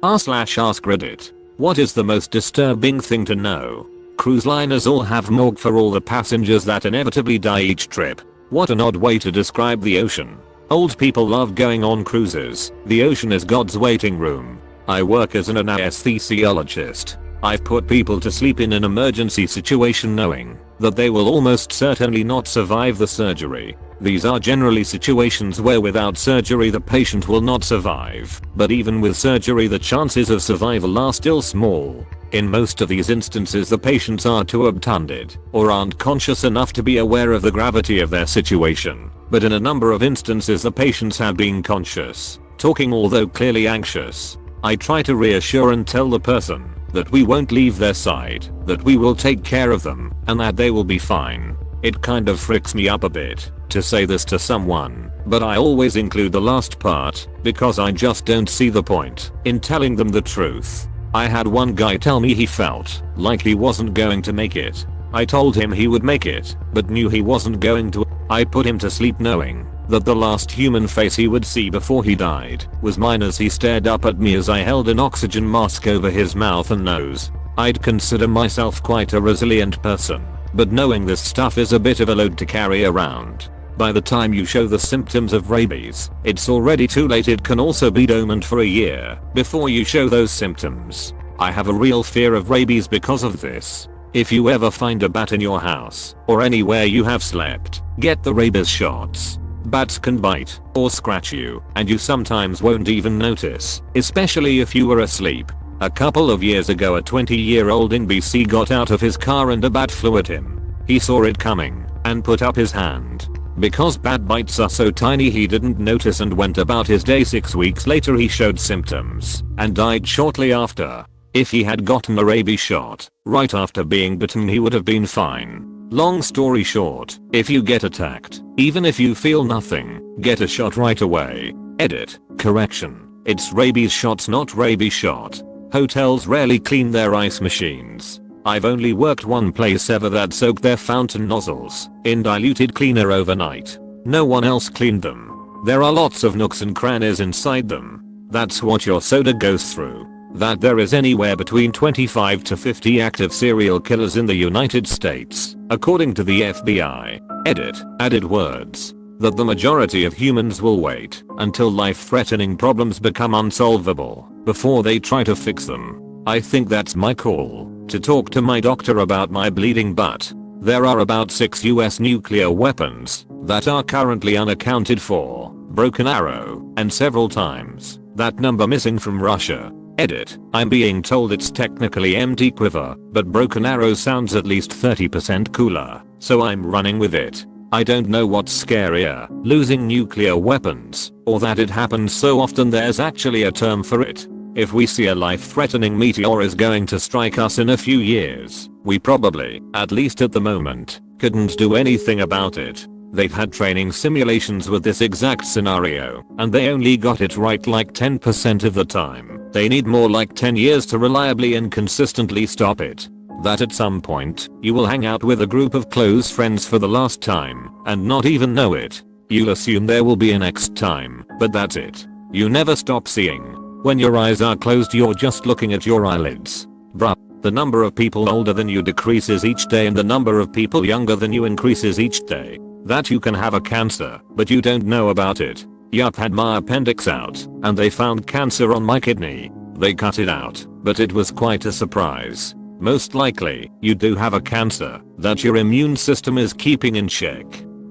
r/AskReddit. What is the most disturbing thing to know? Cruise liners all have morgue for all the passengers that inevitably die each trip. What an odd way to describe the ocean. Old people love going on cruises. The ocean is God's waiting room. I work as an anesthesiologist. I've put people to sleep in an emergency situation knowing that they will almost certainly not survive the surgery. These are generally situations where without surgery the patient will not survive, but even with surgery the chances of survival are still small. In most of these instances the patients are too obtunded or aren't conscious enough to be aware of the gravity of their situation, but in a number of instances the patients have been conscious, talking although clearly anxious. I try to reassure and tell the person that we won't leave their side, that we will take care of them, and that they will be fine. It kind of freaks me up a bit to say this to someone, but I always include the last part because I just don't see the point in telling them the truth. I had one guy tell me he felt like he wasn't going to make it. I told him he would make it, but knew he wasn't going to. I put him to sleep knowing that the last human face he would see before he died was mine as he stared up at me as I held an oxygen mask over his mouth and nose. I'd consider myself quite a resilient person, but knowing this stuff is a bit of a load to carry around. By the time you show the symptoms of rabies, it's already too late. It can also be dormant for a year before you show those symptoms. I have a real fear of rabies because of this. If you ever find a bat in your house or anywhere you have slept, get the rabies shots. Bats can bite or scratch you, and you sometimes won't even notice, especially if you were asleep. A couple of years ago a 20-year-old in BC got out of his car and a bat flew at him. He saw it coming and put up his hand. Because bat bites are so tiny he didn't notice and went about his day. 6 weeks later he showed symptoms and died shortly after. If he had gotten a rabies shot right after being bitten he would have been fine. Long story short, if you get attacked, even if you feel nothing, get a shot right away. Edit. Correction. It's rabies shots, not rabies shot. Hotels rarely clean their ice machines. I've only worked one place ever that soaked their fountain nozzles in diluted cleaner overnight. No one else cleaned them. There are lots of nooks and crannies inside them. That's what your soda goes through. That there is anywhere between 25 to 50 active serial killers in the United States, according to the FBI. Edit. Added words. That the majority of humans will wait until life-threatening problems become unsolvable before they try to fix them. I think that's my call to talk to my doctor about my bleeding butt. There are about 6 US nuclear weapons that are currently unaccounted for, Broken Arrow, and several times that number missing from Russia. Edit. I'm being told it's technically empty quiver, but Broken Arrow sounds at least 30% cooler, so I'm running with it. I don't know what's scarier, losing nuclear weapons, or that it happens so often there's actually a term for it. If we see a life-threatening meteor is going to strike us in a few years, we probably, at least at the moment, couldn't do anything about it. They've had training simulations with this exact scenario, and they only got it right like 10% of the time. They need more like 10 years to reliably and consistently stop it. That at some point, you will hang out with a group of close friends for the last time, and not even know it. You'll assume there will be a next time, but that's it. You never stop seeing. When your eyes are closed you're just looking at your eyelids. Bruh. The number of people older than you decreases each day and the number of people younger than you increases each day. That you can have a cancer, but you don't know about it. Yup, had my appendix out, and they found cancer on my kidney. They cut it out, but it was quite a surprise. Most likely, you do have a cancer that your immune system is keeping in check.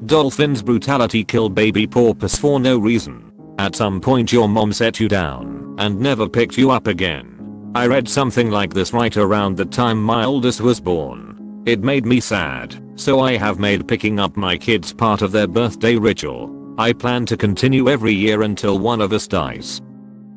Dolphins brutality kill baby porpoise for no reason. At some point your mom set you down and never picked you up again. I read something like this right around the time my oldest was born. It made me sad, so I have made picking up my kids part of their birthday ritual. I plan to continue every year until one of us dies.